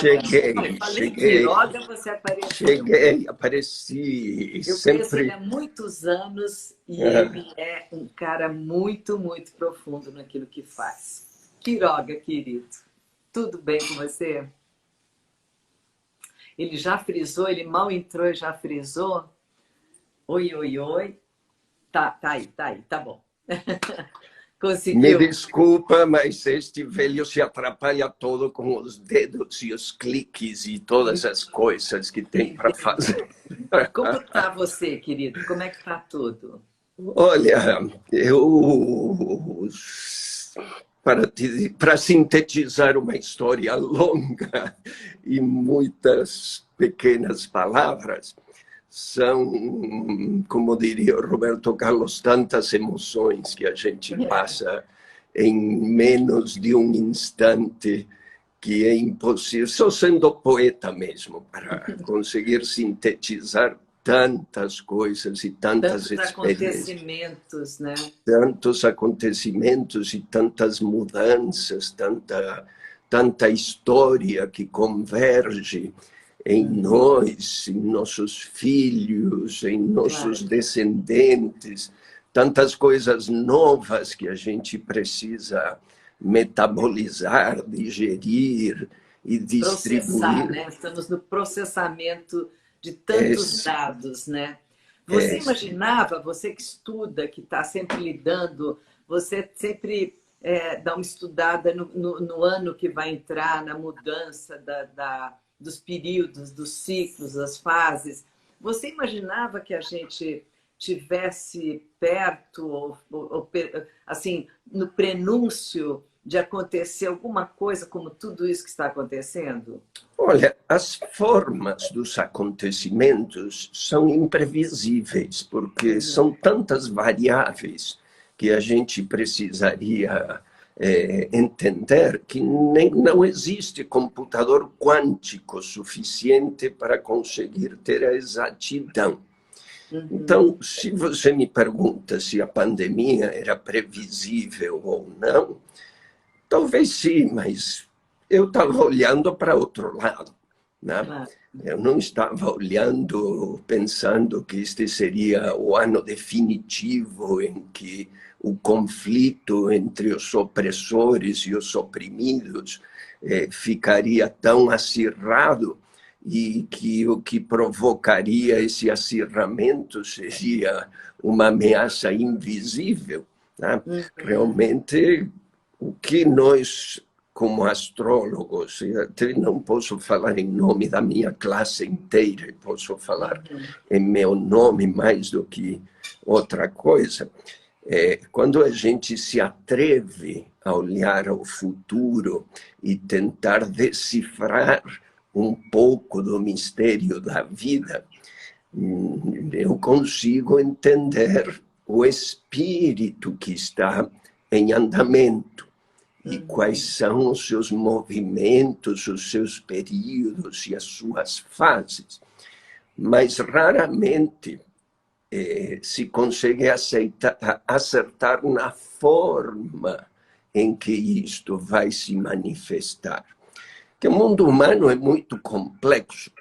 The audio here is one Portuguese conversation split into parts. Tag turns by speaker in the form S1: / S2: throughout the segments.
S1: Quiroga. Olha, falei
S2: Cheguei.
S1: Quiroga, você apareceu.
S2: Cheguei, apareci.
S1: Eu conheço ele
S2: Sempre.
S1: há muitos anos e ele é um cara muito, muito profundo naquilo que faz. Quiroga, querido, tudo bem com você? Ele já frisou, ele mal entrou e já frisou. Oi, oi, oi. Tá aí, tá bom.
S2: Me
S1: Conseguiu?
S2: desculpa, mas este velho se atrapalha todo com os dedos e os cliques e todas as coisas que tem para fazer.
S1: Como tá você, querido? Como é que tá tudo?
S2: Olha, para sintetizar uma história longa e muitas pequenas palavras, são, como diria o Roberto Carlos, tantas emoções que a gente passa em menos de um instante que é impossível, só sendo poeta mesmo, para conseguir sintetizar tantas coisas e tantas
S1: Tantos
S2: experiências,
S1: acontecimentos, né?
S2: tantos acontecimentos e tantas mudanças, tanta história que converge em nós, em nossos filhos, em nossos
S1: Claro.
S2: descendentes, tantas coisas novas que a gente precisa metabolizar, digerir e
S1: Processar,
S2: distribuir.
S1: né? Estamos no processamento de
S2: É,
S1: tantos dados, né? Você
S2: é,
S1: imaginava, você que estuda, que está sempre lidando, você sempre dá uma estudada no ano que vai entrar, na mudança dos períodos, dos ciclos, das fases. Você imaginava que a gente tivesse perto, assim, no prenúncio de acontecer alguma coisa como tudo isso que está acontecendo?
S2: olha, as formas dos acontecimentos são imprevisíveis, porque são tantas variáveis que a gente precisaria entender que não existe computador quântico suficiente para conseguir ter a exatidão. Então, se você me pergunta se a pandemia era previsível ou não, talvez sim, mas eu estava olhando para outro lado, né?
S1: Claro.
S2: Eu não estava olhando, pensando que este seria o ano definitivo em que o conflito entre os opressores e os oprimidos ficaria tão acirrado e que o que provocaria esse acirramento seria uma ameaça invisível, né? Realmente, o que nós, como astrólogos, eu até não posso falar em nome da minha classe inteira, posso falar em meu nome mais do que outra coisa, quando a gente se atreve a olhar ao futuro e tentar decifrar um pouco do mistério da vida, eu consigo entender o espírito que está em andamento e quais são os seus movimentos, os seus períodos e as suas fases. Mas raramente se consegue acertar na forma em que isto vai se manifestar. Porque o mundo humano é muito complexo.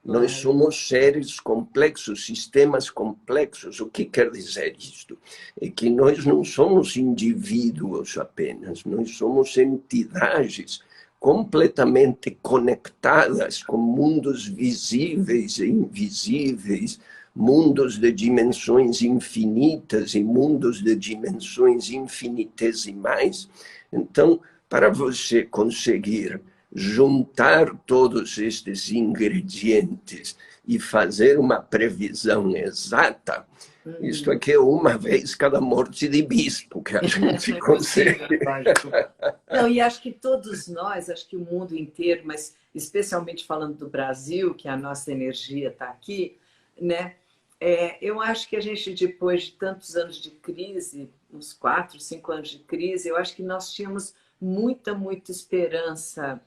S2: Nós somos seres complexos, sistemas complexos. O que quer dizer isto? É que nós não somos indivíduos apenas, nós somos entidades completamente conectadas com mundos visíveis e invisíveis, mundos de dimensões infinitas e mundos de dimensões infinitesimais. Então, para você conseguir juntar todos estes ingredientes e fazer uma previsão exata, isto aqui é uma vez cada morte de bispo que a gente consegue.
S1: Não, e acho que todos nós, acho que o mundo inteiro, mas especialmente falando do Brasil, que a nossa energia está aqui, né? Eu acho que a gente, depois de tantos anos de crise, uns 4, 5 anos de crise, eu acho que nós tínhamos muita, muita esperança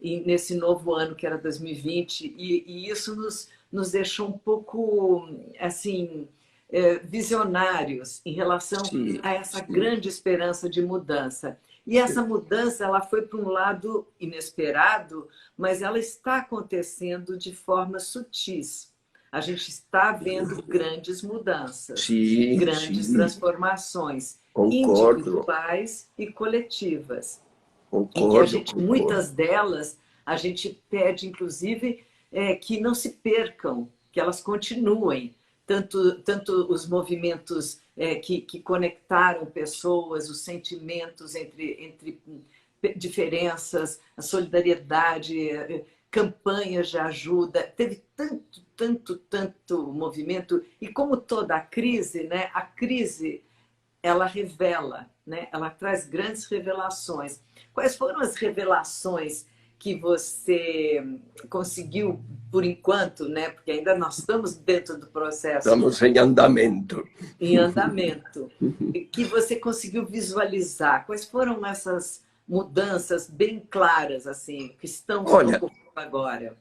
S1: e nesse novo ano que era 2020, e isso nos deixou um pouco assim visionários em relação
S2: Sim,
S1: a essa
S2: sim.
S1: grande esperança de mudança. E essa mudança ela foi para um lado inesperado, mas ela está acontecendo de forma sutis. A gente está vendo grandes mudanças,
S2: Sim,
S1: grandes
S2: sim,
S1: transformações
S2: concordo,
S1: individuais e coletivas, em que a
S2: concordo,
S1: gente,
S2: concordo.
S1: muitas delas, a gente pede, inclusive, que não se percam, que elas continuem. Tanto os movimentos que conectaram pessoas, os sentimentos entre diferenças, a solidariedade, campanhas de ajuda. Teve tanto movimento. E como toda a crise, né, a crise ela revela, né? Ela traz grandes revelações. Quais foram as revelações que você conseguiu, por enquanto, né? Porque ainda nós estamos dentro do processo
S2: Estamos em andamento.
S1: em andamento, que você conseguiu visualizar? Quais foram essas mudanças bem claras, assim, que estão
S2: Olha,
S1: ocorrendo agora?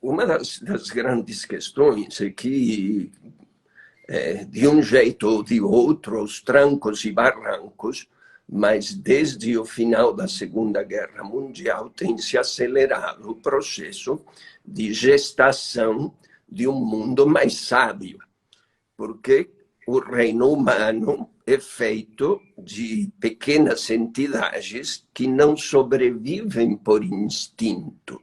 S2: uma das grandes questões é que, de um jeito ou de outro, aos trancos e barrancos, mas desde o final da Segunda Guerra Mundial tem se acelerado o processo de gestação de um mundo mais sábio, porque o reino humano é feito de pequenas entidades que não sobrevivem por instinto.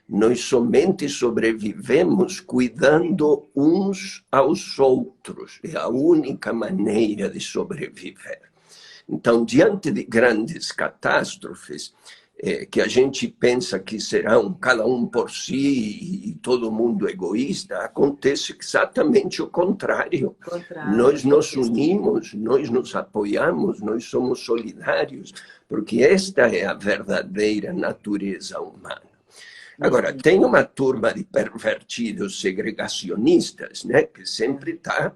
S2: Nós somente sobrevivemos cuidando uns aos outros. É a única maneira de sobreviver. Então, diante de grandes catástrofes, que a gente pensa que serão cada um por si e todo mundo egoísta, acontece exatamente o contrário.
S1: Contrário,
S2: Nós nos unimos, nós nos apoiamos, nós somos solidários, porque esta é a verdadeira natureza humana. Agora, tem uma turma de pervertidos segregacionistas, né, que sempre está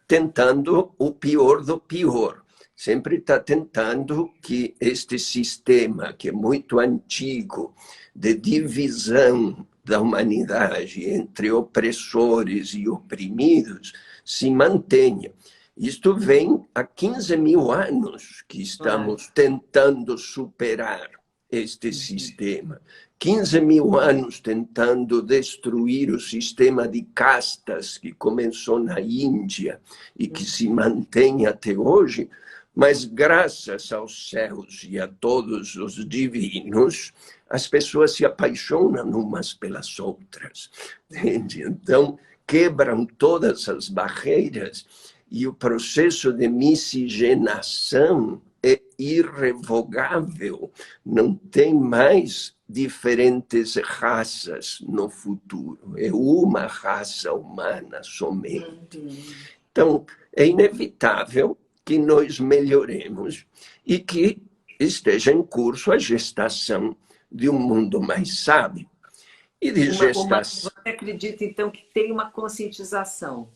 S2: tentando o pior do pior. Sempre está tentando que este sistema, que é muito antigo, de divisão da humanidade entre opressores e oprimidos, se mantenha. Isto vem há 15 mil anos que estamos tentando superar este sistema. 15 mil anos tentando destruir o sistema de castas que começou na Índia e que se mantém até hoje, mas graças aos céus e a todos os divinos, as pessoas se apaixonam umas pelas outras. Entende? Então, quebram todas as barreiras e o processo de miscigenação é irrevogável. Não tem mais diferentes raças no futuro. É uma raça humana somente. Então, é inevitável que nós melhoremos e que esteja em curso a gestação de um mundo mais sábio. E de
S1: Você
S2: gestação.
S1: acredita, então, que tem uma conscientização?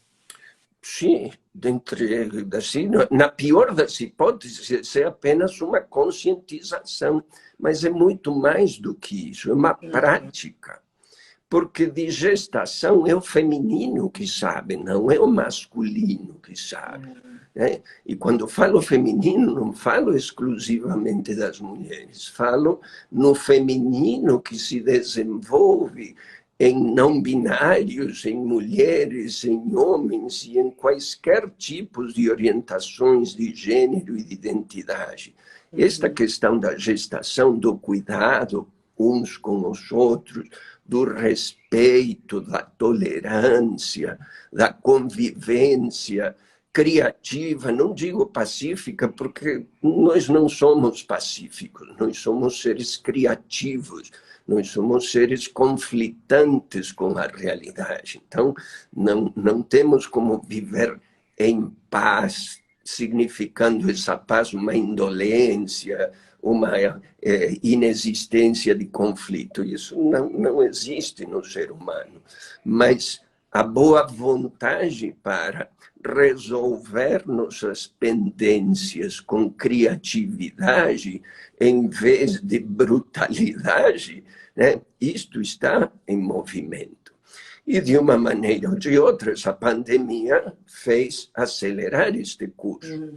S2: Sim, dentre, assim, na pior das hipóteses, é apenas uma conscientização, mas é muito mais do que isso, é uma prática. Porque de gestação é o feminino que sabe, não é o masculino que sabe. Né? E quando falo feminino, não falo exclusivamente das mulheres, falo no feminino que se desenvolve em não binários, em mulheres, em homens e em quaisquer tipos de orientações de gênero e de identidade. Esta questão da gestação, do cuidado uns com os outros, do respeito, da tolerância, da convivência criativa, não digo pacífica, porque nós não somos pacíficos, nós somos seres criativos, nós somos seres conflitantes com a realidade. Então, não temos como viver em paz, significando essa paz uma indolência, uma inexistência de conflito. Isso não existe no ser humano. Mas a boa vontade para resolver nossas pendências com criatividade, em vez de brutalidade, né? Isto está em movimento. E, de uma maneira ou de outra, essa pandemia fez acelerar este curso.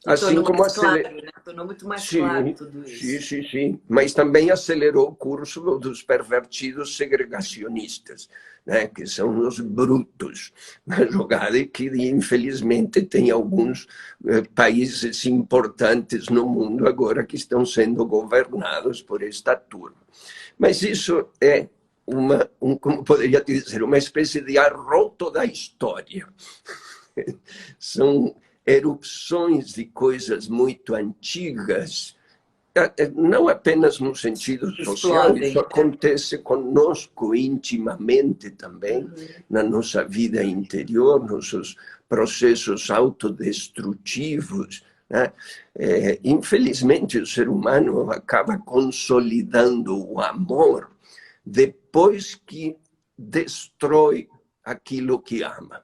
S1: E
S2: Assim
S1: tornou
S2: como
S1: mais claro, né? Tornou muito mais claro
S2: sim,
S1: tudo
S2: sim,
S1: isso.
S2: sim, sim. Mas também acelerou o curso dos pervertidos segregacionistas, né? Que são os brutos na jogada e que, infelizmente, tem alguns países importantes no mundo agora que estão sendo governados por esta turma. Mas isso é como poderia dizer, uma espécie de arroto da história. São erupções de coisas muito antigas, não apenas no sentido social, isso
S1: Explodem, né?
S2: acontece conosco intimamente também,
S1: Uhum.
S2: na nossa vida interior, nossos processos autodestrutivos, né? Infelizmente, o ser humano acaba consolidando o amor depois que destrói aquilo que ama.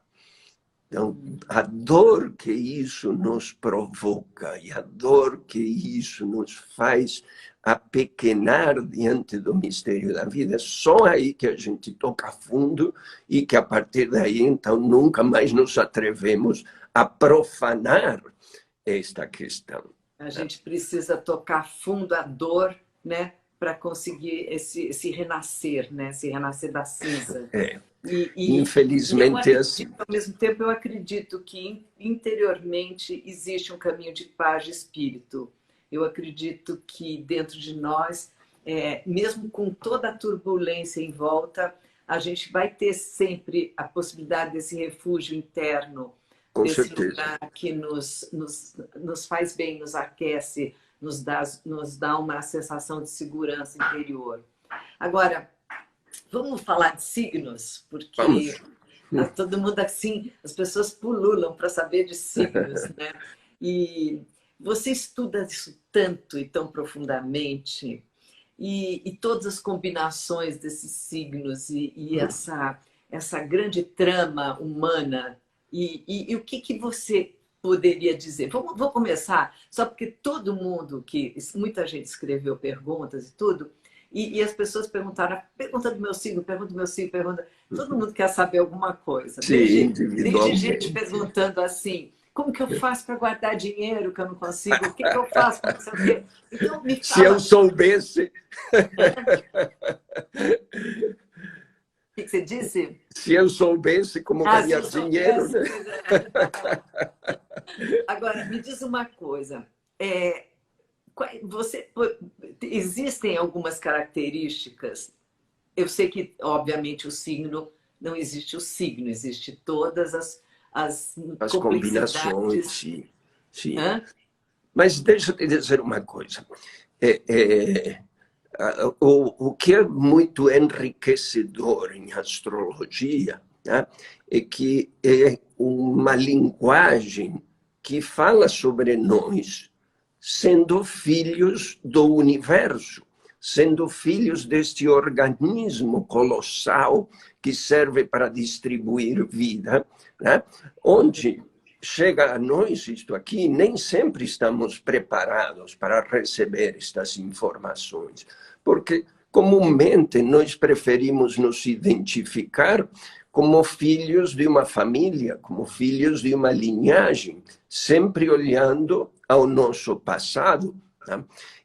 S2: Então, a dor que isso nos provoca e a dor que isso nos faz apequenar diante do mistério da vida, é só aí que a gente toca fundo e que a partir daí, então, nunca mais nos atrevemos a profanar esta questão.
S1: A gente precisa tocar fundo a dor, né, para conseguir esse renascer, né, esse renascer da cinza.
S2: É,
S1: E eu
S2: infelizmente é assim.
S1: acredito, ao mesmo tempo, eu acredito que interiormente existe um caminho de paz de espírito. Eu acredito que dentro de nós, mesmo com toda a turbulência em volta, a gente vai ter sempre a possibilidade desse refúgio interno,
S2: Com
S1: desse
S2: certeza.
S1: lugar que nos faz bem, nos aquece, nos dá uma sensação de segurança interior. Agora, vamos falar de signos, porque
S2: Vamos.
S1: todo mundo assim, as pessoas pululam para saber de signos, né? E você estuda isso tanto e tão profundamente, e todas as combinações desses signos e essa grande trama humana, e o que você poderia dizer? Vamos começar, só porque todo mundo, muita gente escreveu perguntas e tudo, e as pessoas perguntaram, pergunta do meu signo, pergunta do meu signo, pergunta. Todo mundo quer saber alguma coisa.
S2: Sim,
S1: Desde gente
S2: individualmente.
S1: perguntando assim, como que eu faço para guardar dinheiro que eu não consigo? O que eu faço para não sei o quê? Então, me
S2: Se eu
S1: fala.
S2: soubesse.
S1: O que você disse?
S2: Se eu soubesse como
S1: Ah, se
S2: ganhar
S1: eu
S2: dinheiro,
S1: soubesse,
S2: né?
S1: pois é. Agora, me diz uma coisa. É, você, existem algumas características. Eu sei que, obviamente, o signo não existe o signo, existe todas as
S2: As combinações,
S1: complexidades.
S2: sim, sim.
S1: Hã?
S2: Mas deixa eu te dizer uma coisa. É, é, o que é muito enriquecedor em astrologia, né, é que é uma linguagem que fala sobre nós, sendo filhos do universo, sendo filhos deste organismo colossal que serve para distribuir vida, né, onde chega a nós isto aqui, nem sempre estamos preparados para receber estas informações, porque comumente nós preferimos nos identificar como filhos de uma família, como filhos de uma linhagem, sempre olhando ao nosso passado, né?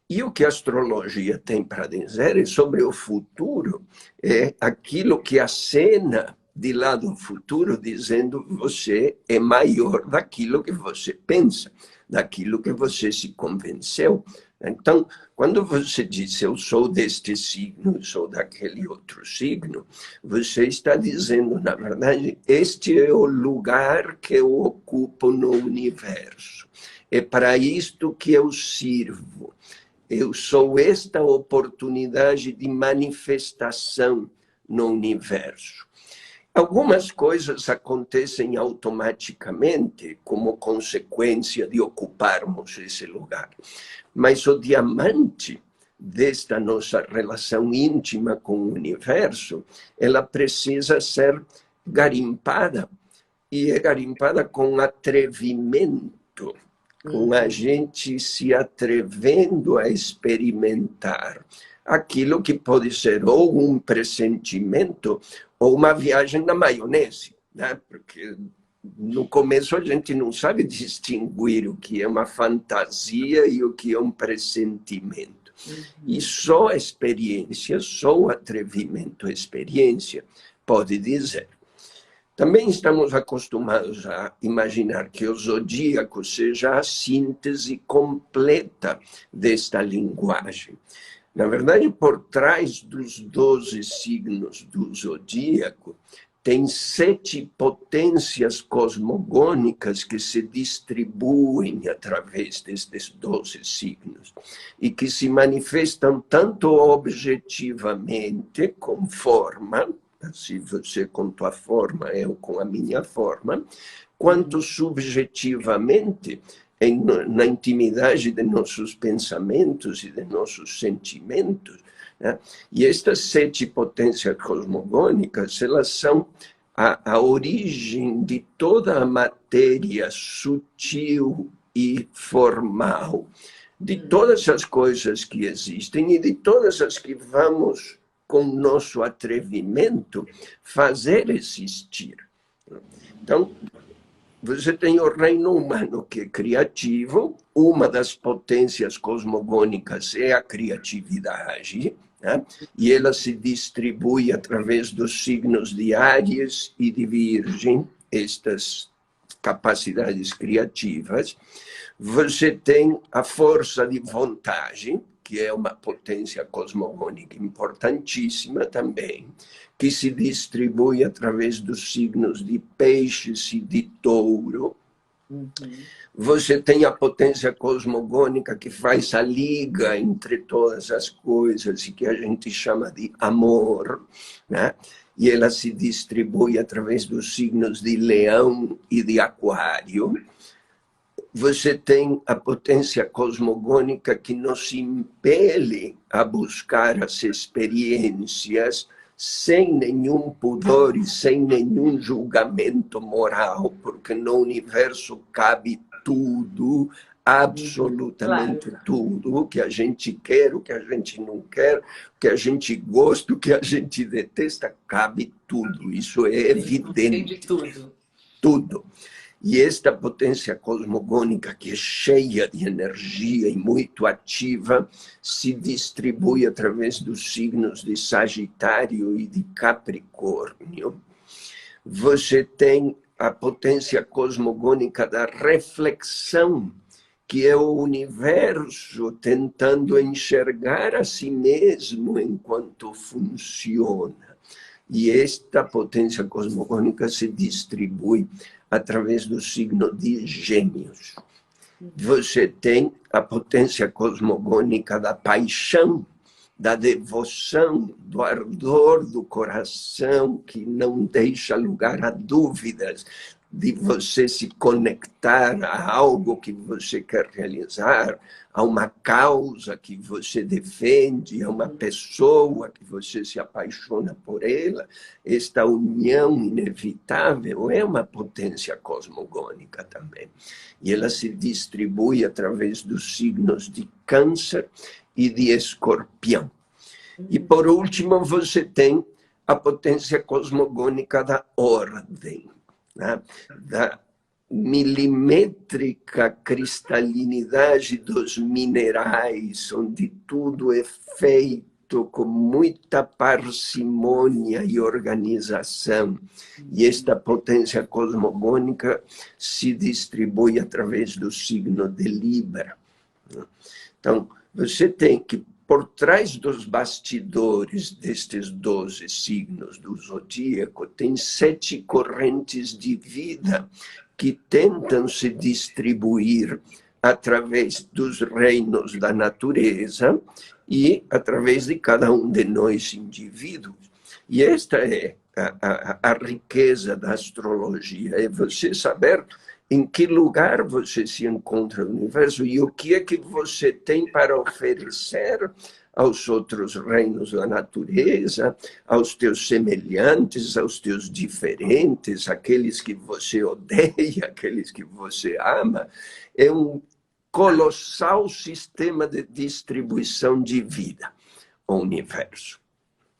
S2: E o que a astrologia tem para dizer é sobre o futuro, é aquilo que acena de lá do futuro, dizendo você é maior daquilo que você pensa, daquilo que você se convenceu. Então, quando você diz eu sou deste signo, sou daquele outro signo, você está dizendo, na verdade, este é o lugar que eu ocupo no universo. É para isto que eu sirvo. Eu sou esta oportunidade de manifestação no universo. Algumas coisas acontecem automaticamente como consequência de ocuparmos esse lugar. Mas o diamante desta nossa relação íntima com o universo, ela precisa ser garimpada, e é garimpada com atrevimento, com a gente se atrevendo a experimentar aquilo que pode ser ou um pressentimento ou uma viagem na maionese, né? Porque no começo a gente não sabe distinguir o que é uma fantasia e o que é um pressentimento. E só a experiência, só o atrevimento, a experiência, pode dizer. Também estamos acostumados a imaginar que o zodíaco seja a síntese completa desta linguagem. Na verdade, por trás dos 12 signos do zodíaco, tem 7 potências cosmogônicas que se distribuem através destes 12 signos e que se manifestam tanto objetivamente, com forma, se você com tua forma, eu com a minha forma, quanto subjetivamente, na intimidade de nossos pensamentos e de nossos sentimentos. Né? E estas 7 potências cosmogônicas, elas são a origem de toda a matéria sutil e formal, de todas as coisas que existem e de todas as que vamos, com nosso atrevimento, fazer existir. Então, você tem o reino humano, que é criativo. Uma das potências cosmogônicas é a criatividade, né? E ela se distribui através dos signos de Áries e de Virgem, estas capacidades criativas. Você tem a força de vontade, que é uma potência cosmogônica importantíssima também, que se distribui através dos signos de Peixes e de Touro. Você tem a potência cosmogônica que faz a liga entre todas as coisas e que a gente chama de amor, né? E ela se distribui através dos signos de Leão e de Aquário. Você tem a potência cosmogônica que nos impele a buscar as experiências sem nenhum pudor e sem nenhum julgamento moral, porque no universo cabe tudo, absolutamente tudo, o que a gente quer, o que a gente não quer, o que a gente gosta, o que a gente detesta, cabe tudo. Isso é evidente.
S1: Tem de tudo.
S2: Tudo. E esta potência cosmogônica, que é cheia de energia e muito ativa, se distribui através dos signos de Sagitário e de Capricórnio. Você tem a potência cosmogônica da reflexão, que é o universo tentando enxergar a si mesmo enquanto funciona. E esta potência cosmogônica se distribui através do signo de Gêmeos. Você tem a potência cosmogônica da paixão, da devoção, do ardor do coração, que não deixa lugar a dúvidas, de você se conectar a algo que você quer realizar, a uma causa que você defende, a uma pessoa que você se apaixona por ela. Esta união inevitável é uma potência cosmogônica também. E ela se distribui através dos signos de Câncer e de Escorpião. E, por último, você tem a potência cosmogônica da ordem, né? Da milimétrica cristalinidade dos minerais, onde tudo é feito com muita parcimônia e organização. E esta potência cosmogônica se distribui através do signo de Libra. Então, você tem que, por trás dos bastidores destes 12 signos do zodíaco, tem 7 correntes de vida que tentam se distribuir através dos reinos da natureza e através de cada um de nós indivíduos. E esta é a riqueza da astrologia, é você saber em que lugar você se encontra no universo e o que é que você tem para oferecer aos outros reinos da natureza, aos teus semelhantes, aos teus diferentes, aqueles que você odeia, aqueles que você ama. É um colossal sistema de distribuição de vida, o universo.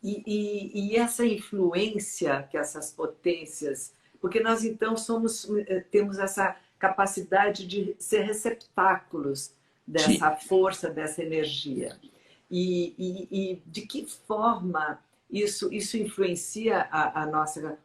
S1: E essa influência que essas potências porque nós então temos essa capacidade de ser receptáculos
S2: Sim.
S1: dessa força, dessa energia. E de que forma isso influencia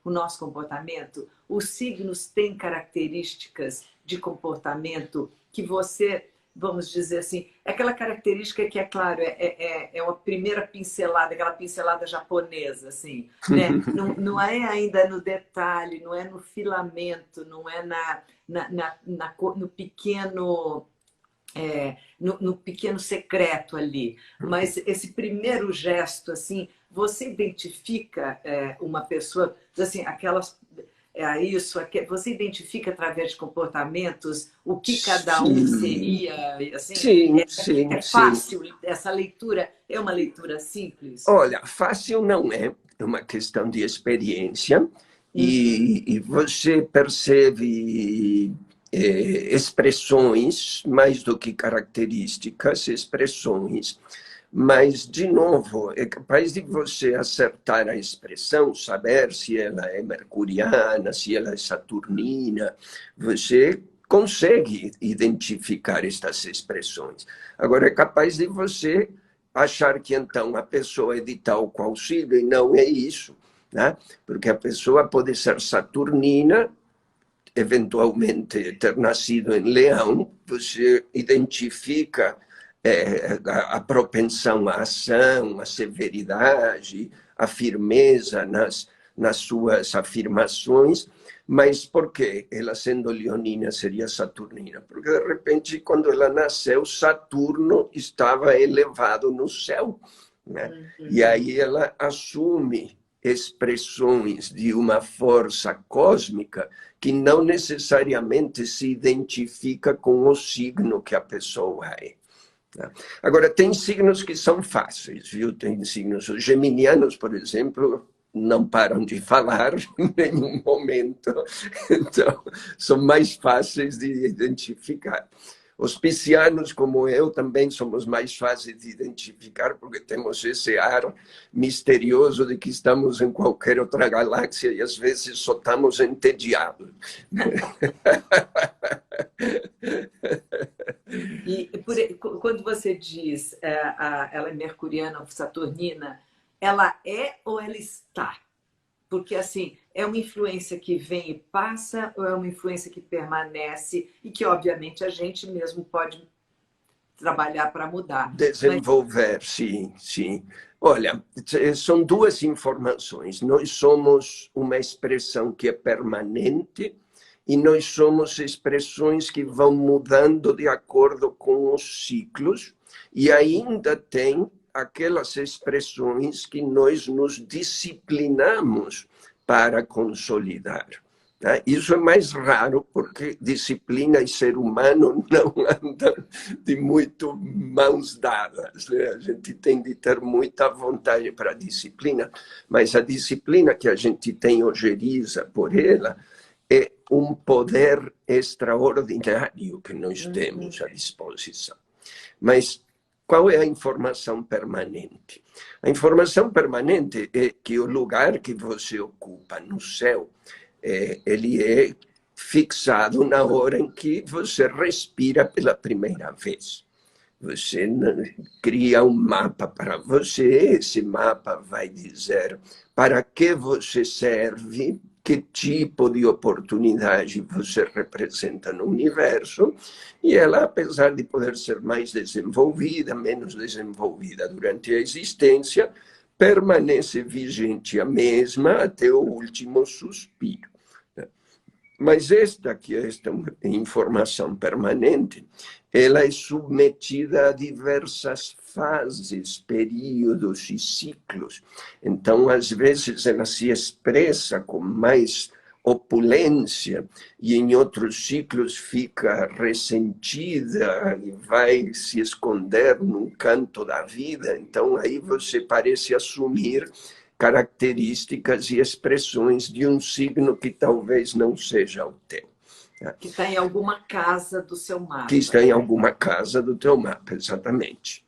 S1: o nosso comportamento? Os signos têm características de comportamento que você, vamos dizer assim, é aquela característica que, é claro, é uma primeira pincelada, aquela pincelada japonesa, assim, né? Não é ainda no detalhe, não é no filamento, não é no pequeno... no pequeno secreto ali, mas esse primeiro gesto, assim, você identifica uma pessoa, assim, você identifica através de comportamentos o que cada um
S2: Sim,
S1: seria, assim,
S2: sim, sim,
S1: é
S2: sim.
S1: fácil essa leitura, é uma leitura simples?
S2: Olha, fácil não é uma questão de experiência,
S1: Uhum.
S2: e você percebe expressões, mais do que características, expressões, mas, de novo, é capaz de você acertar a expressão, saber se ela é mercuriana, se ela é saturnina, você consegue identificar estas expressões. Agora, é capaz de você achar que então a pessoa é de tal qual signo, e não é isso, né? Porque a pessoa pode ser saturnina, eventualmente ter nascido em Leão, você identifica a propensão à ação, a severidade, a firmeza nas suas afirmações, mas por que ela, sendo leonina, seria saturnina? Porque, de repente, quando ela nasceu, Saturno estava elevado no céu, né? E
S1: Uhum.
S2: aí ela assume expressões de uma força cósmica que não necessariamente se identifica com o signo que a pessoa é. Agora, tem signos que são fáceis, viu? Tem signos. Os geminianos, por exemplo, não param de falar em nenhum momento, então são mais fáceis de identificar. Os piscianos, como eu, também somos mais fáceis de identificar, porque temos esse ar misterioso de que estamos em qualquer outra galáxia e às vezes só estamos entediados.
S1: Quando você diz ela é mercuriana ou saturnina, ela é ou ela está? Porque, assim, é uma influência que vem e passa ou é uma influência que permanece e que, obviamente, a gente mesmo pode trabalhar para mudar. Mas
S2: Desenvolver, sim, sim. Olha, são duas informações. Nós somos uma expressão que é permanente e nós somos expressões que vão mudando de acordo com os ciclos, e ainda tem aquelas expressões que nós nos disciplinamos para consolidar. Isso é mais raro, porque disciplina e ser humano não andam de muito mãos dadas, né? A gente tem de ter muita vontade para a disciplina, mas a disciplina que a gente tem ojeriza por ela é um poder extraordinário que nós temos à disposição. Mas qual é a informação permanente? A informação permanente é que o lugar que você ocupa no céu, ele é fixado na hora em que você respira pela primeira vez. Você cria um mapa para você, esse mapa vai dizer para que você serve, que tipo de oportunidade você representa no universo, e ela, apesar de poder ser mais desenvolvida, menos desenvolvida durante a existência, permanece vigente a mesma até o último suspiro. Mas esta informação permanente, ela é submetida a diversas fases, períodos e ciclos. Então, às vezes, ela se expressa com mais opulência e em outros ciclos fica ressentida e vai se esconder num canto da vida. Então, aí você parece assumir características e expressões de um signo que talvez não seja o teu.
S1: que está em alguma casa do seu
S2: Que está
S1: mapa.
S2: em alguma casa do teu mapa, exatamente.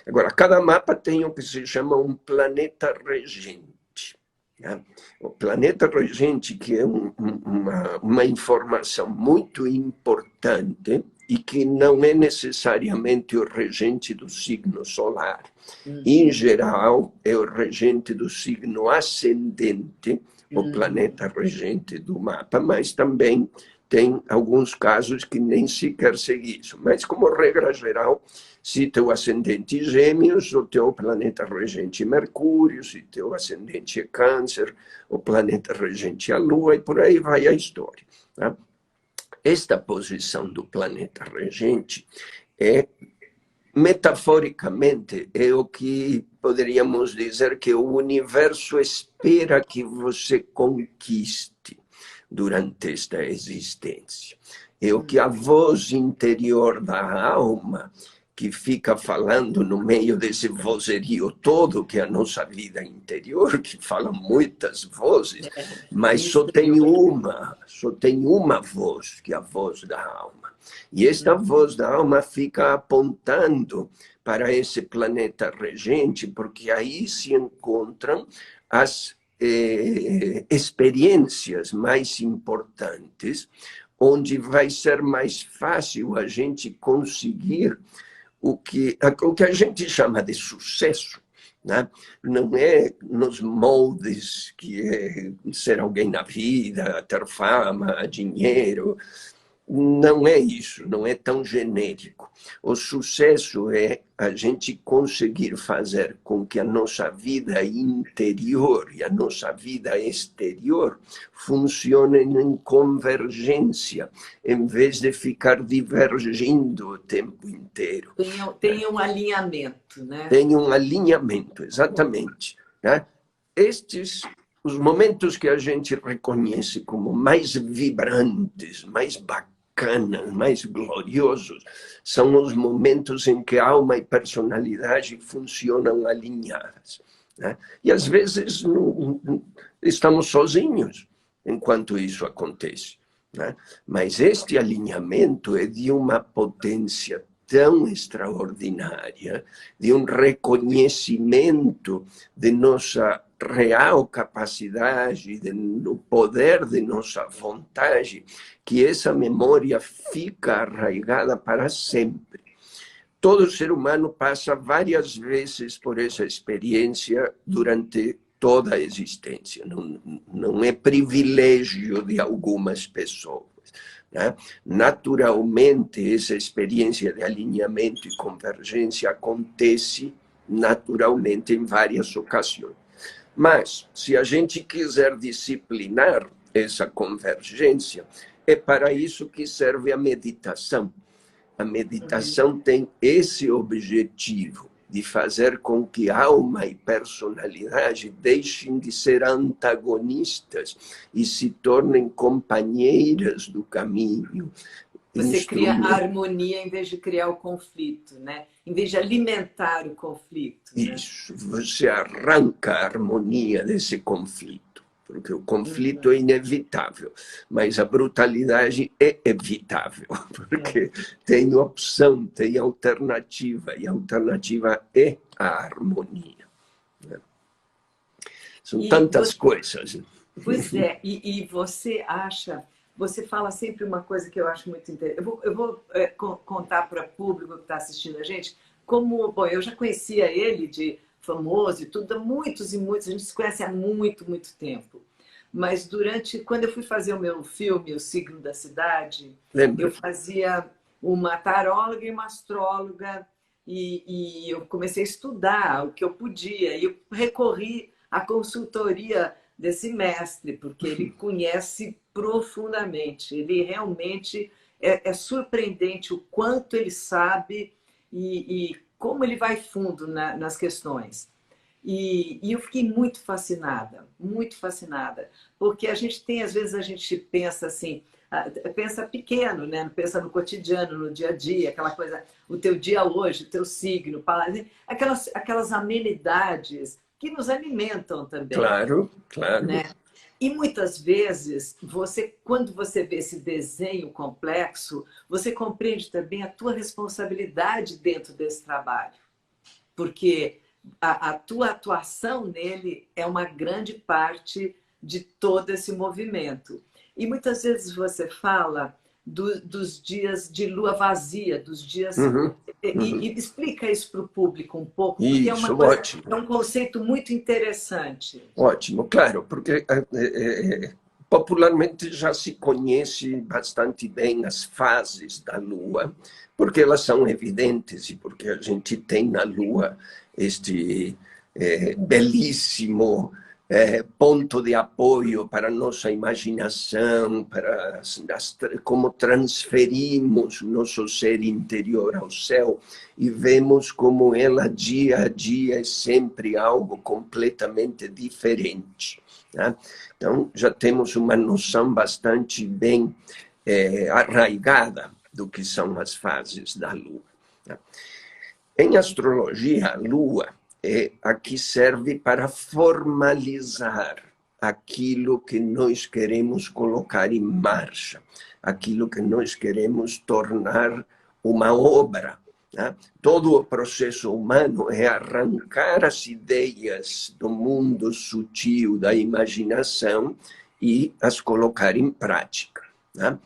S2: Agora, cada mapa tem o que se chama um planeta regente. né? O planeta regente, que é uma informação muito importante e que não é necessariamente o regente do signo solar. Em geral, é o regente do signo ascendente, o planeta regente do mapa, mas também tem alguns casos que nem sequer seguem isso. Mas, como regra geral, se teu ascendente é Gêmeos, o teu planeta regente é Mercúrio, se teu ascendente é Câncer, o planeta regente é a Lua, e por aí vai a história. Tá? Esta posição do planeta regente é, metaforicamente, é o que poderíamos dizer que o universo espera que você conquiste durante esta existência. É o que a voz interior da alma, que fica falando no meio desse vozerio todo, que é a nossa vida interior, que fala muitas vozes, mas só tem uma voz, que é a voz da alma. E esta voz da alma fica apontando para esse planeta regente, porque aí se encontram as experiências mais importantes, onde vai ser mais fácil a gente conseguir o que a gente chama de sucesso. Né? Não é nos moldes que é ser alguém na vida, ter fama, dinheiro. Não é isso, não é tão genérico. O sucesso é a gente conseguir fazer com que a nossa vida interior e a nossa vida exterior funcionem em convergência, em vez de ficar divergindo o tempo inteiro.
S1: Tem um alinhamento, né?
S2: Tem um alinhamento, exatamente. Né? Os momentos que a gente reconhece como mais vibrantes, mais bacanas, mais gloriosos, são os momentos em que alma e personalidade funcionam alinhadas. Né? E às vezes estamos sozinhos enquanto isso acontece. Né? Mas este alinhamento é de uma potência tão extraordinária, de um reconhecimento de nossa real capacidade, do poder de nossa vontade, que essa memória fica arraigada para sempre. Todo ser humano passa várias vezes por essa experiência durante toda a existência. Não é privilégio de algumas pessoas. Né? Naturalmente, essa experiência de alinhamento e convergência acontece naturalmente em várias ocasiões. Mas, se a gente quiser disciplinar essa convergência, é para isso que serve a meditação. A meditação tem esse objetivo, de fazer com que alma e personalidade deixem de ser antagonistas e se tornem companheiras do caminho.
S1: Você cria a harmonia em vez de criar o conflito, né? Em vez de alimentar o conflito. Né?
S2: Isso, você arranca a harmonia desse conflito, porque o conflito é inevitável, mas a brutalidade é evitável, porque tem opção, tem alternativa, e a alternativa é a harmonia. São tantas coisas.
S1: Pois é, e você acha... Você fala sempre uma coisa que eu acho muito interessante. Eu vou contar para o público que está assistindo a gente como... Bom, eu já conhecia ele de famoso e tudo, há muitos e muitos... A gente se conhece há muito, muito tempo. Mas quando eu fui fazer o meu filme, O Signo da Cidade, eu fazia uma taróloga e uma astróloga e eu comecei a estudar o que eu podia. E eu recorri à consultoria desse mestre, porque ele conhece profundamente. Ele realmente é surpreendente o quanto ele sabe e como ele vai fundo nas questões. E eu fiquei muito fascinada, porque a gente tem, às vezes a gente pensa assim, pensa pequeno, né? Pensa no cotidiano, no dia a dia, aquela coisa, o teu dia hoje, o teu signo, aquelas amenidades que nos alimentam também.
S2: Claro, claro.
S1: Né? E muitas vezes, quando você vê esse desenho complexo, você compreende também a tua responsabilidade dentro desse trabalho. Porque a tua atuação nele é uma grande parte de todo esse movimento. E muitas vezes você fala dos dias de lua vazia, dos dias...
S2: Uhum, uhum.
S1: E explica isso para o público um pouco, porque é uma
S2: Isso,
S1: coisa, é
S2: ótimo.
S1: um conceito muito interessante.
S2: Ótimo, claro, porque popularmente já se conhece bastante bem as fases da Lua, porque elas são evidentes e porque a gente tem na Lua este belíssimo ponto de apoio para a nossa imaginação, para como transferimos nosso ser interior ao céu e vemos como ela dia a dia é sempre algo completamente diferente. Né? Então, já temos uma noção bastante bem arraigada do que são as fases da Lua. Né? Em astrologia, a Lua é a que serve para formalizar aquilo que nós queremos colocar em marcha, aquilo que nós queremos tornar uma obra. Né? Todo o processo humano é arrancar as ideias do mundo sutil da imaginação e as colocar em prática. Né?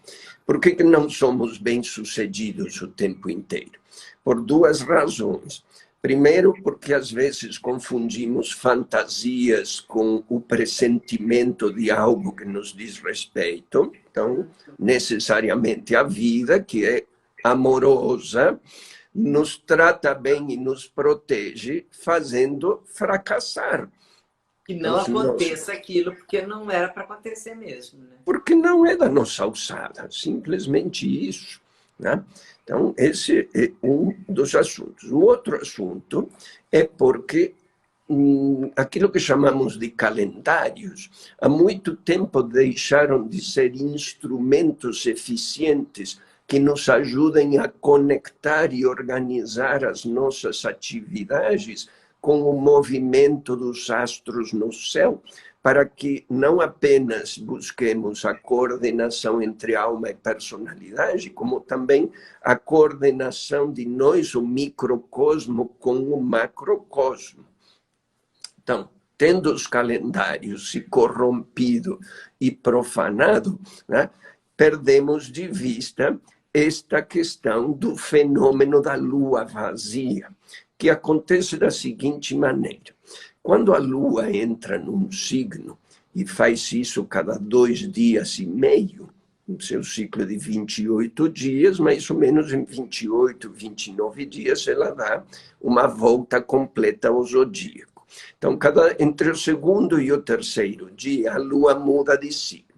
S2: Por que não somos bem-sucedidos o tempo inteiro? Por duas razões. Primeiro, porque às vezes confundimos fantasias com o pressentimento de algo que nos diz respeito. Então, necessariamente a vida, que é amorosa, nos trata bem e nos protege, fazendo fracassar.
S1: Que não aconteça aquilo, porque não era para acontecer mesmo. Né?
S2: Porque não é da nossa alçada, simplesmente isso. Né? Então, esse é um dos assuntos. O outro assunto é porque aquilo que chamamos de calendários, há muito tempo deixaram de ser instrumentos eficientes que nos ajudem a conectar e organizar as nossas atividades com o movimento dos astros no céu, para que não apenas busquemos a coordenação entre alma e personalidade, como também a coordenação de nós, o microcosmo, com o macrocosmo. Então, tendo os calendários se corrompido e profanado, né, perdemos de vista esta questão do fenômeno da lua vazia, que acontece da seguinte maneira. Quando a lua entra num signo, e faz isso cada 2 dias e meio, no seu ciclo de 28 dias, mais ou menos em 28, 29 dias, ela dá uma volta completa ao zodíaco. Então, entre o segundo e o terceiro dia, a lua muda de signo.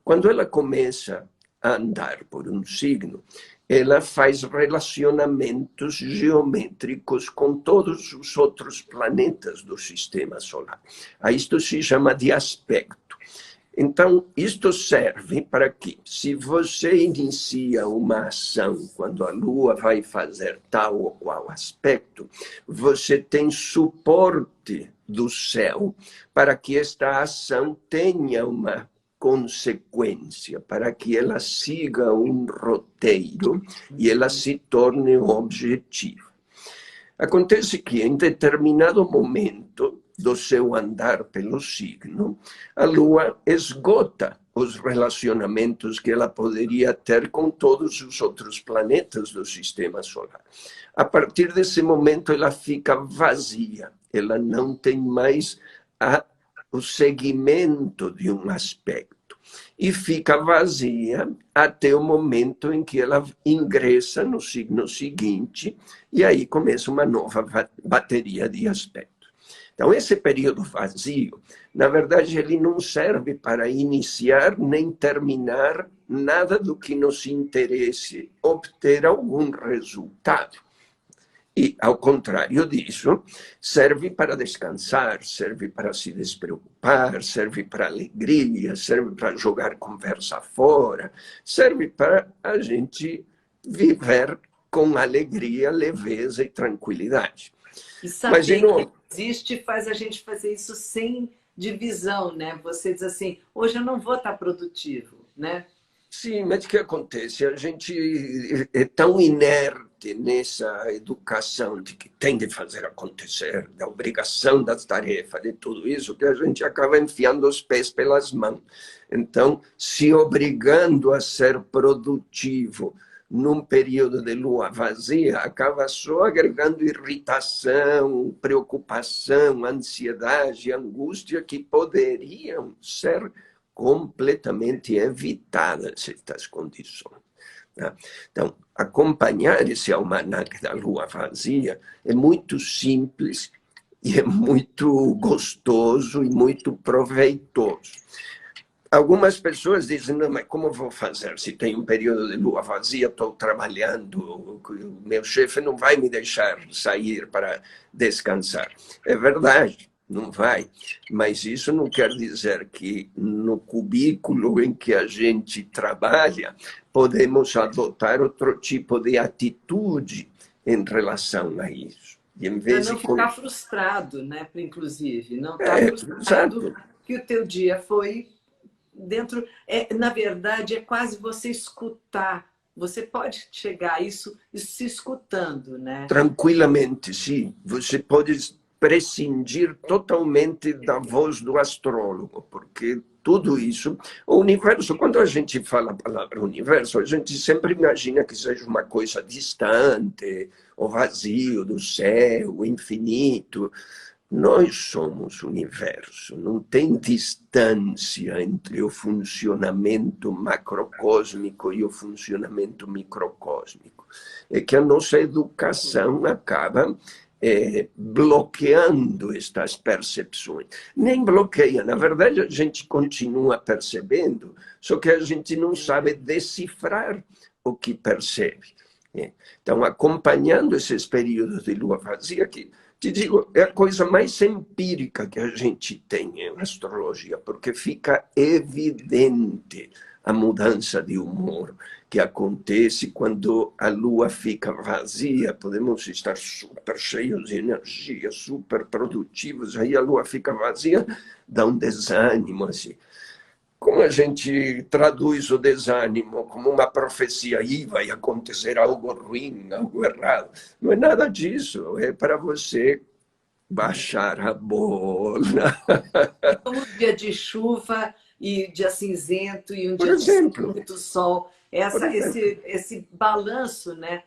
S2: Quando ela começa a andar por um signo, ela faz relacionamentos geométricos com todos os outros planetas do sistema solar. A isto se chama de aspecto. Então, isto serve para que, se você inicia uma ação quando a Lua vai fazer tal ou qual aspecto, você tem suporte do céu para que esta ação tenha uma consequência, para que ela siga um roteiro e ela se torne um objetivo. Acontece que, em determinado momento do seu andar pelo signo, a Lua esgota os relacionamentos que ela poderia ter com todos os outros planetas do sistema solar. A partir desse momento, ela fica vazia, ela não tem mais o segmento de um aspecto. E fica vazia até o momento em que ela ingressa no signo seguinte, e aí começa uma nova bateria de aspectos. Então, esse período vazio, na verdade, ele não serve para iniciar nem terminar nada do que nos interesse obter algum resultado. E, ao contrário disso, serve para descansar, serve para se despreocupar, serve para alegria, serve para jogar conversa fora, serve para a gente viver com alegria, leveza e tranquilidade.
S1: E saber que existe faz a gente fazer isso sem divisão, né? Você diz assim, hoje eu não vou estar produtivo, né?
S2: Sim, mas o que acontece? A gente é tão inerte nessa educação de que tem de fazer acontecer, da obrigação das tarefas, de tudo isso, que a gente acaba enfiando os pés pelas mãos. Então, se obrigando a ser produtivo num período de lua vazia, acaba só agregando irritação, preocupação, ansiedade, angústia, que poderiam ser completamente evitadas estas condições. Tá? Então, acompanhar esse almanaque da lua vazia é muito simples e é muito gostoso e muito proveitoso. Algumas pessoas dizem, não, mas como vou fazer? Se tem um período de lua vazia, estou trabalhando, o meu chefe não vai me deixar sair para descansar. É verdade, não vai. Mas isso não quer dizer que no cubículo em que a gente trabalha, podemos adotar outro tipo de atitude em relação a isso. E em
S1: Para
S2: vez
S1: não
S2: de...
S1: ficar frustrado, né? Inclusive, não estar
S2: É,
S1: frustrado
S2: exato.
S1: que o teu dia foi dentro. Na verdade, é quase você escutar. Você pode chegar a isso se escutando, né?
S2: Tranquilamente, sim. Você pode prescindir totalmente da voz do astrólogo, porque tudo isso, o universo, quando a gente fala a palavra universo, a gente sempre imagina que seja uma coisa distante, o vazio do céu, o infinito. Nós somos o universo, não tem distância entre o funcionamento macrocósmico e o funcionamento microcósmico. É que a nossa educação acaba bloqueando estas percepções. Nem bloqueia, na verdade a gente continua percebendo, só que a gente não sabe decifrar o que percebe. Então, acompanhando esses períodos de lua vazia, que te digo, é a coisa mais empírica que a gente tem em astrologia, porque fica evidente a mudança de humor que acontece quando a lua fica vazia. Podemos estar super cheios de energia, super produtivos, aí a lua fica vazia, dá um desânimo, assim. Como a gente traduz o desânimo como uma profecia, aí vai acontecer algo ruim, algo errado. Não é nada disso, é para você baixar a bola.
S1: Como um dia de chuva e dia cinzento e um
S2: Por
S1: dia de
S2: exemplo,
S1: muito sol.
S2: por exemplo.
S1: Esse balanço, né?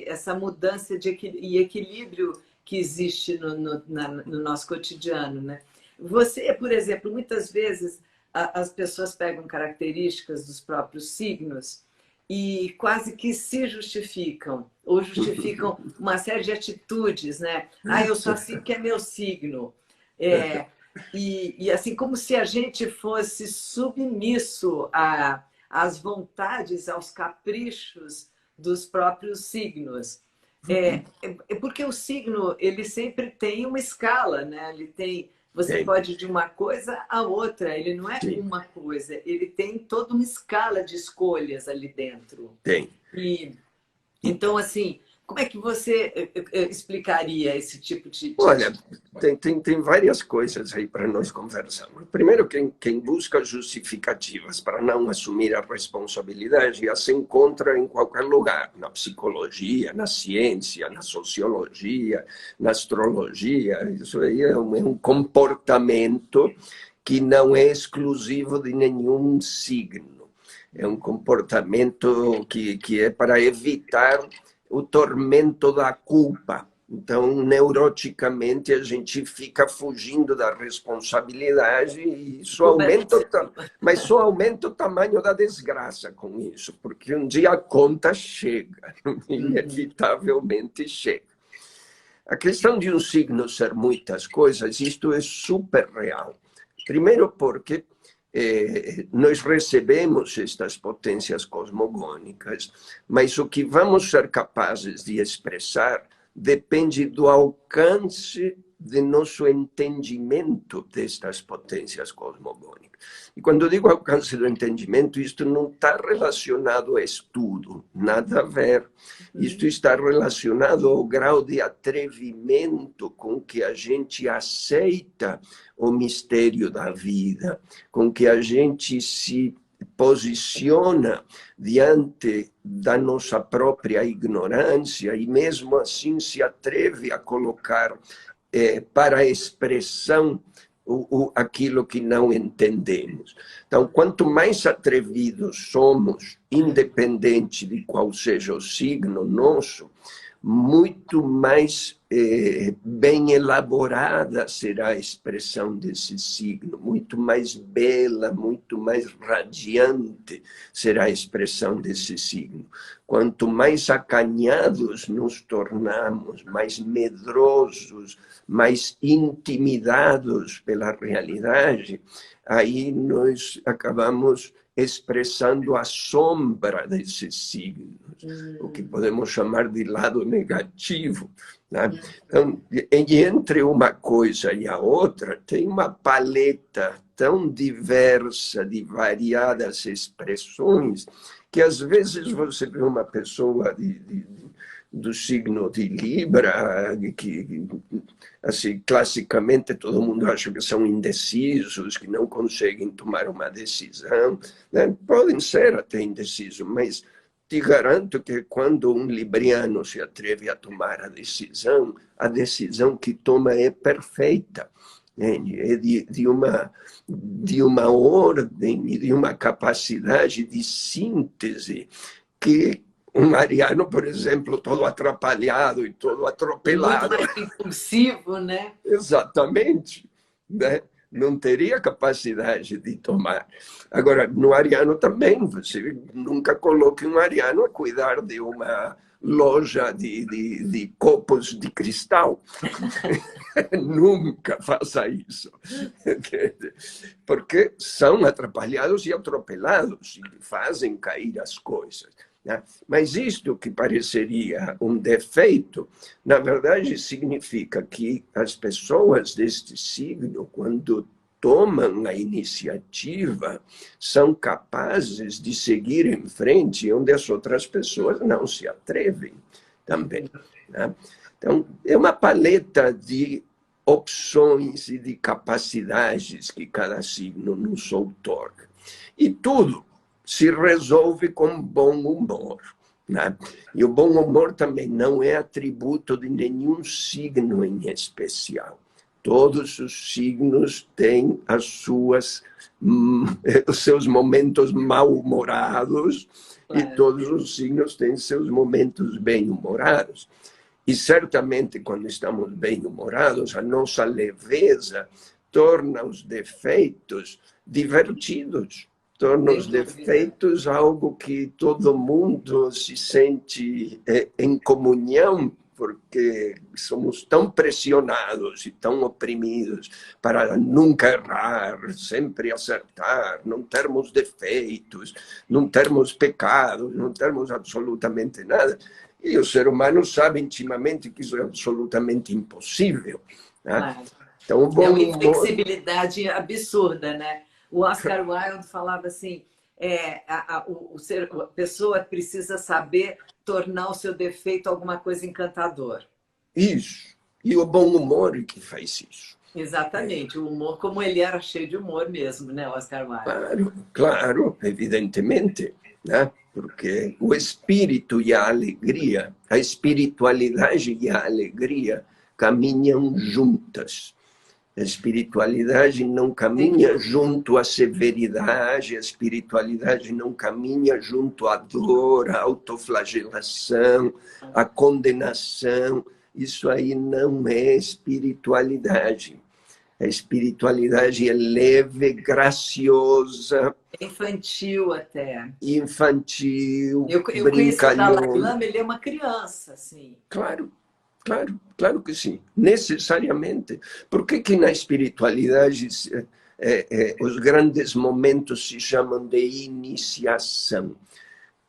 S1: Essa mudança e equilíbrio que existe no nosso cotidiano, né? Você, por exemplo, muitas vezes as pessoas pegam características dos próprios signos e quase que se justificam, ou justificam uma série de atitudes, né? Ah, eu sou assim porque é meu signo. É, assim, como se a gente fosse submisso às vontades, aos caprichos dos próprios signos. Porque o signo, ele sempre tem uma escala, né? Ele tem, você
S2: Tem,
S1: pode ir de uma coisa a outra, ele não é
S2: sim,
S1: uma coisa, ele tem toda uma escala de escolhas ali dentro.
S2: tem.
S1: E então, assim, como é que você explicaria esse tipo
S2: Olha, tem várias coisas aí para nós conversarmos. Primeiro, quem busca justificativas para não assumir a responsabilidade já se encontra em qualquer lugar, na psicologia, na ciência, na sociologia, na astrologia. Isso aí é um comportamento que não é exclusivo de nenhum signo. É um comportamento que é para evitar o tormento da culpa. Então, neuroticamente, a gente fica fugindo da responsabilidade e isso aumenta, mas só aumenta o tamanho da desgraça com isso, porque um dia a conta chega, inevitavelmente chega. A questão de um signo ser muitas coisas, isto é super real. Primeiro porque nós recebemos estas potências cosmogônicas, mas o que vamos ser capazes de expressar depende do alcance de nosso entendimento destas potências cosmogônicas. E quando digo alcance do entendimento, isto não está relacionado a estudo, nada a ver. Isto está relacionado ao grau de atrevimento com que a gente aceita o mistério da vida, com que a gente se posiciona diante da nossa própria ignorância e mesmo assim se atreve a colocar para a expressão aquilo que não entendemos. Então, quanto mais atrevidos somos, independente de qual seja o signo nosso, muito mais bem elaborada será a expressão desse signo, muito mais bela, muito mais radiante será a expressão desse signo. Quanto mais acanhados nos tornamos, mais medrosos, mais intimidados pela realidade, aí nós acabamos expressando a sombra desses signos, o que podemos chamar de lado negativo. Né? Então, entre uma coisa e a outra, tem uma paleta tão diversa de variadas expressões que, às vezes, você vê uma pessoa do signo de Libra, que assim, classicamente todo mundo acha que são indecisos, que não conseguem tomar uma decisão. Né? Podem ser até indecisos, mas te garanto que quando um libriano se atreve a tomar a decisão que toma é perfeita. É de uma ordem e de uma capacidade de síntese que um ariano, por exemplo, todo atrapalhado e todo atropelado.
S1: Muito mais impulsivo, né?
S2: Exatamente. Né? Não teria capacidade de tomar. Agora, no ariano também, você nunca coloque um ariano a cuidar de uma loja de copos de cristal. Nunca faça isso. Porque são atrapalhados e atropelados e fazem cair as coisas. Mas isto que pareceria um defeito, na verdade significa que as pessoas deste signo, quando tomam a iniciativa, são capazes de seguir em frente onde as outras pessoas não se atrevem também. Né? Então, é uma paleta de opções e de capacidades que cada signo nos outorga. E tudo se resolve com bom humor. Né? E o bom humor também não é atributo de nenhum signo em especial. Todos os signos têm os seus momentos mal-humorados e todos os signos têm seus momentos bem-humorados. E certamente, quando estamos bem-humorados, a nossa leveza torna os defeitos divertidos. Torna os defeitos algo que todo mundo se sente em comunhão, porque somos tão pressionados e tão oprimidos para nunca errar, sempre acertar, não termos defeitos, não termos pecados, não termos absolutamente nada. E o ser humano sabe intimamente que isso é absolutamente impossível. Né?
S1: Claro.
S2: Então, o bom
S1: é uma
S2: humor...
S1: inflexibilidade absurda, né? O Oscar Wilde falava assim, a pessoa precisa saber tornar o seu defeito alguma coisa encantador.
S2: Isso. E o bom humor que faz isso.
S1: Exatamente. O humor, como ele era cheio de humor mesmo, né, Oscar Wilde?
S2: Claro, claro, evidentemente. Né? Porque o espírito e a alegria, a espiritualidade e a alegria caminham juntas. A espiritualidade não caminha junto à severidade, a espiritualidade não caminha junto à dor, à autoflagelação, à condenação. Isso aí não é espiritualidade. A espiritualidade é leve, graciosa.
S1: Infantil até.
S2: Infantil,
S1: eu conheci o Dalai Lama, ele é uma criança, assim.
S2: Claro. Claro que sim, necessariamente. Por que na espiritualidade os grandes momentos se chamam de iniciação?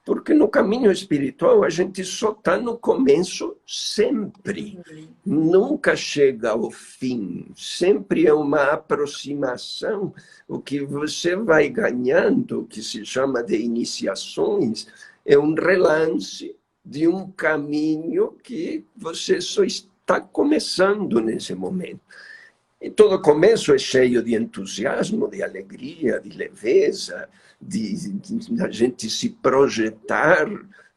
S2: Porque no caminho espiritual a gente só está no começo sempre. Nunca chega ao fim. Sempre é uma aproximação. O que você vai ganhando, o que se chama de iniciações, é um relance de um caminho que você só está começando nesse momento. E todo começo é cheio de entusiasmo, de alegria, de leveza, de a gente se projetar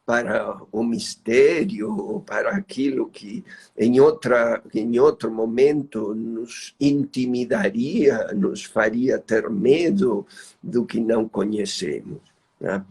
S2: para o mistério, para aquilo que em outro momento nos intimidaria, nos faria ter medo do que não conhecemos, né?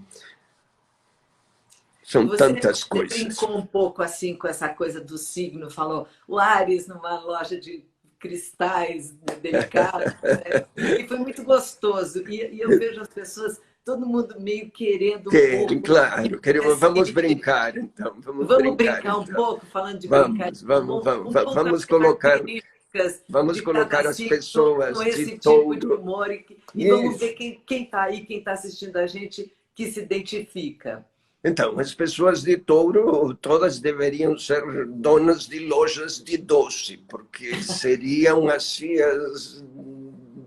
S2: São tantas
S1: Você
S2: coisas.
S1: brincou um pouco assim com essa coisa do signo, falou o Ares numa loja de cristais delicados, né? E foi muito gostoso. E eu vejo as pessoas, todo mundo meio querendo um
S2: Querem,
S1: pouco
S2: claro. Queremos, vamos
S1: esse.
S2: brincar, então. Vamos
S1: Vamos
S2: brincar,
S1: brincar um
S2: então.
S1: pouco, falando de brincar,
S2: Vamos, vamos, vamos,
S1: um pouco as características
S2: vamos
S1: de cada
S2: colocar as
S1: signo com
S2: pessoas de
S1: esse tipo de
S2: touro.
S1: humor e vamos ver
S2: Isso.
S1: quem está aí, quem está assistindo a gente, que se identifica.
S2: Então, as pessoas de touro, todas deveriam ser donas de lojas de doce, porque seriam assim as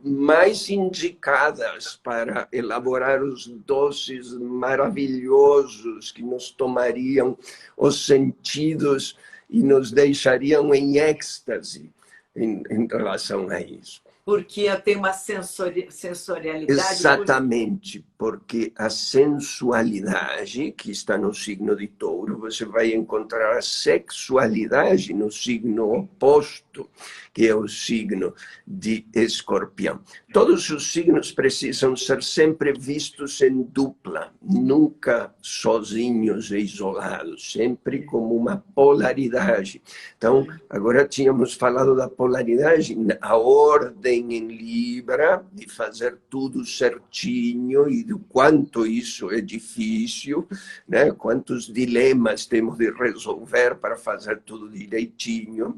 S2: mais indicadas para elaborar os doces maravilhosos que nos tomariam os sentidos e nos deixariam em êxtase em relação a isso.
S1: Porque tem uma sensorialidade.
S2: Exatamente, porque a sensualidade, que está no signo de touro, você vai encontrar a sexualidade no signo oposto, que é o signo de escorpião. Todos os signos precisam ser sempre vistos em dupla, nunca sozinhos e isolados, sempre como uma polaridade. Então, agora tínhamos falado da polaridade, a ordem em Libra, de fazer tudo certinho e do quanto isso é difícil, né? Quantos dilemas temos de resolver para fazer tudo direitinho.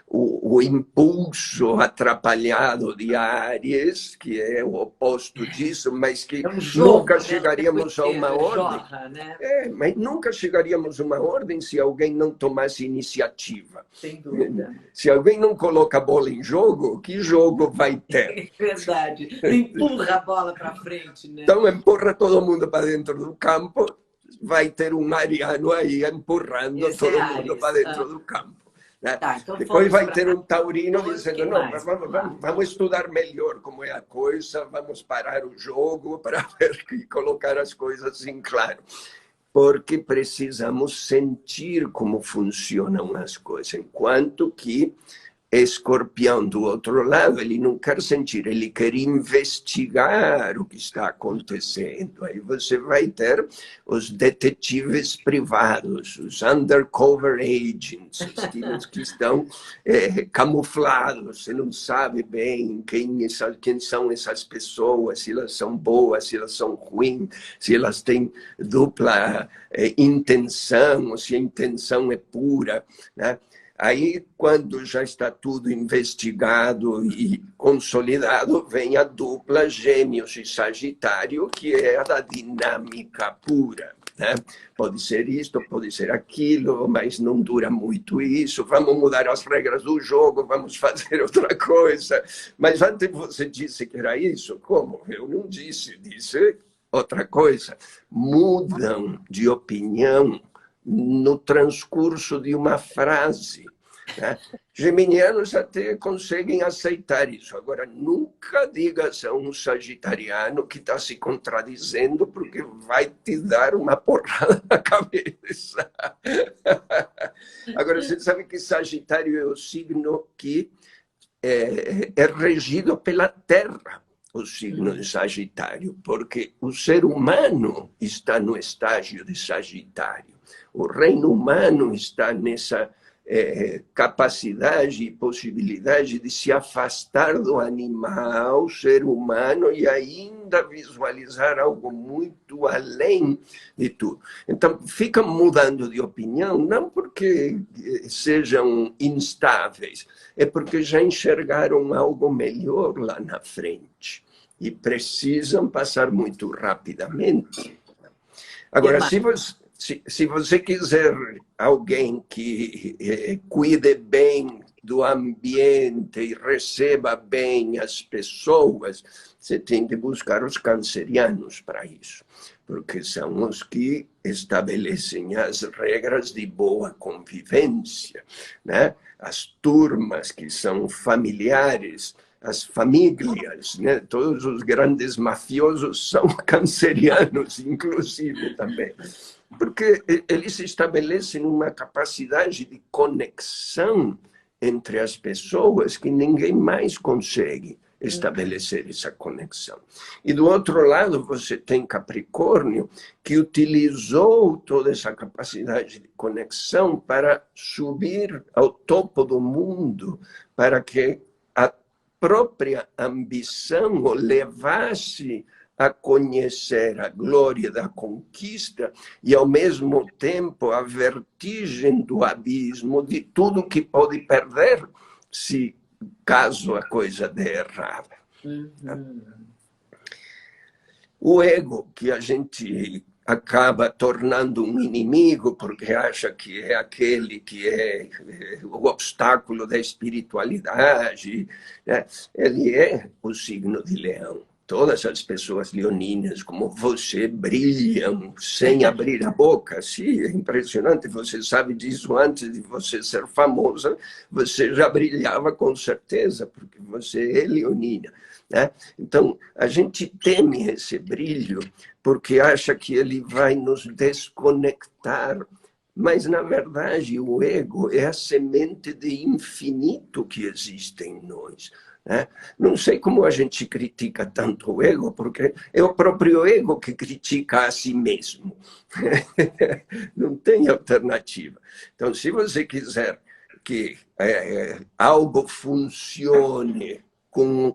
S2: O impulso atrapalhado de Áries, que é o oposto disso, mas que
S1: É um jogo,
S2: nunca
S1: né?
S2: chegaríamos a uma ordem.
S1: Jorra, né?
S2: Mas nunca chegaríamos a uma ordem se alguém não tomasse iniciativa.
S1: Sem dúvida.
S2: Se alguém não coloca a bola em jogo, que jogo vai ter?
S1: É verdade. Empurra a bola para frente, né?
S2: Então, empurra todo mundo para dentro do campo, vai ter um ariano aí empurrando
S1: Esse
S2: todo
S1: é
S2: mundo
S1: Áries.
S2: para dentro do campo. Né?
S1: Tá, então
S2: Depois vai ter
S1: para
S2: um taurino
S1: touro,
S2: dizendo,
S1: quem
S2: não,
S1: mais?
S2: vamos estudar melhor como é a coisa, vamos parar o jogo para ver e colocar as coisas em claro. Porque precisamos sentir como funcionam as coisas, enquanto que Escorpião, do outro lado, ele não quer sentir, ele quer investigar o que está acontecendo. Aí você vai ter os detetives privados, os undercover agents, os tipos que estão camuflados, você não sabe bem quem são essas pessoas, se elas são boas, se elas são ruins, se elas têm dupla intenção, ou se a intenção é pura, né? Aí, quando já está tudo investigado e consolidado, vem a dupla Gêmeos e Sagitário, que é a da dinâmica pura, né? Pode ser isto, pode ser aquilo, mas não dura muito isso. Vamos mudar as regras do jogo, vamos fazer outra coisa. Mas antes você disse que era isso? Como? Eu não disse, disse outra coisa. Mudam de opinião no transcurso de uma frase, né? Geminianos até conseguem aceitar isso. Agora, nunca digas a um sagitariano que está se contradizendo, porque vai te dar uma porrada na cabeça. Agora, você sabe que Sagitário é o signo que é regido pela Terra, o signo de Sagitário, porque o ser humano está no estágio de Sagitário. O reino humano está nessa capacidade e possibilidade de se afastar do animal, ser humano, e ainda visualizar algo muito além de tudo. Então, ficam mudando de opinião, não porque sejam instáveis, é porque já enxergaram algo melhor lá na frente e precisam passar muito rapidamente. Agora, se você quiser alguém que cuide bem do ambiente e receba bem as pessoas, você tem que buscar os cancerianos para isso, porque são os que estabelecem as regras de boa convivência, né? As turmas que são familiares, as famílias, né? Todos os grandes mafiosos são cancerianos, inclusive, também. Porque eles estabelecem uma capacidade de conexão entre as pessoas que ninguém mais consegue estabelecer essa conexão. E do outro lado, você tem Capricórnio, que utilizou toda essa capacidade de conexão para subir ao topo do mundo, para que a própria ambição o levasse a conhecer a glória da conquista e, ao mesmo tempo, a vertigem do abismo de tudo que pode perder se caso a coisa dê errado. O ego, que a gente acaba tornando um inimigo porque acha que é aquele que é o obstáculo da espiritualidade, né? Ele é o signo de Leão. Todas as pessoas leoninas, como você, brilham sem abrir a boca. Sim, é impressionante. Você sabe disso antes de você ser famosa. Você já brilhava com certeza, porque você é leonina, né? Então, a gente teme esse brilho porque acha que ele vai nos desconectar. Mas, na verdade, o ego é a semente de infinito que existe em nós, né? Não sei como a gente critica tanto o ego, porque é o próprio ego que critica a si mesmo. Não tem alternativa. Então, se você quiser que algo funcione com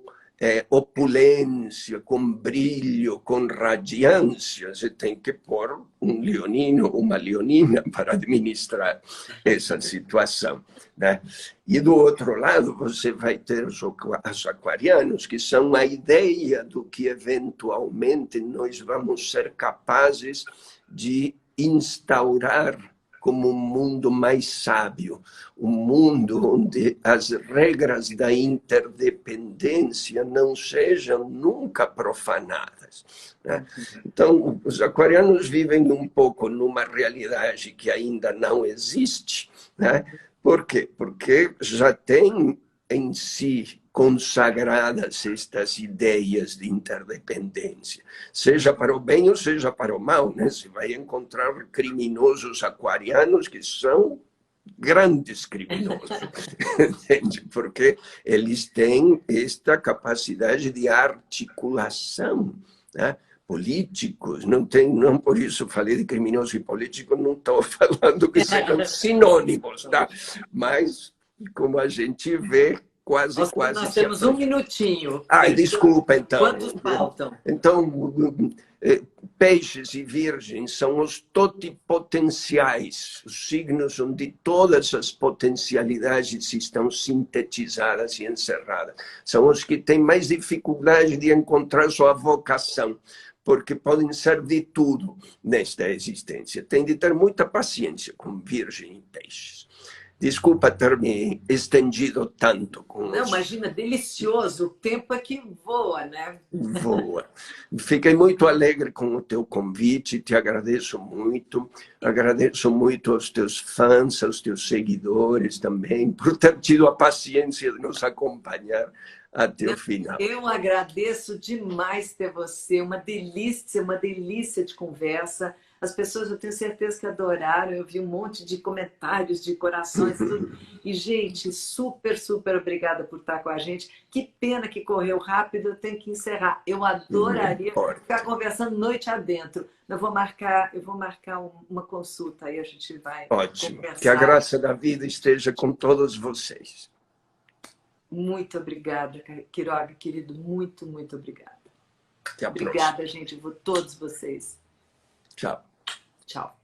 S2: opulência, com brilho, com radiância, você tem que pôr um leonino, uma leonina para administrar essa situação, né? E do outro lado, você vai ter os aquarianos, que são a ideia do que eventualmente nós vamos ser capazes de instaurar como um mundo mais sábio, um mundo onde as regras da interdependência não sejam nunca profanadas, né? Então, os aquarianos vivem um pouco numa realidade que ainda não existe, né? Por quê? Porque já tem em si consagradas estas ideias de interdependência, seja para o bem ou seja para o mal, né? Você vai encontrar criminosos aquarianos que são grandes criminosos, entende? Porque eles têm esta capacidade de articulação, né? Políticos, não por isso falei de criminoso e político, não estou falando que sejam sinônimos, tá? Mas, como a gente vê, quase
S1: Nós temos um minutinho.
S2: Ai, desculpa, então.
S1: Quantos faltam?
S2: Então, peixes e virgens são os totipotenciais, os signos onde todas as potencialidades estão sintetizadas e encerradas. São os que têm mais dificuldade de encontrar sua vocação, porque podem ser de tudo nesta existência. Tem de ter muita paciência com virgem e peixes. Desculpa ter me estendido tanto com
S1: Não, imagina, delicioso. O tempo é que voa, né?
S2: Voa. Fiquei muito alegre com o teu convite, te agradeço muito aos teus fãs, aos teus seguidores também, por ter tido a paciência de nos acompanhar até o final.
S1: Eu agradeço demais ter você, uma delícia de conversa. As pessoas, eu tenho certeza que adoraram. Eu vi um monte de comentários, de corações, tudo. E, gente, super obrigada por estar com a gente. Que pena que correu rápido, eu tenho que encerrar. Eu adoraria ficar conversando noite adentro. Eu vou marcar uma consulta, aí a gente vai conversar.
S2: Que a graça da vida esteja com todos vocês.
S1: Muito obrigada, Quiroga, querido. Muito obrigada.
S2: Até a próxima.
S1: Obrigada, gente, por todos vocês.
S2: Tchau.
S1: Tchau.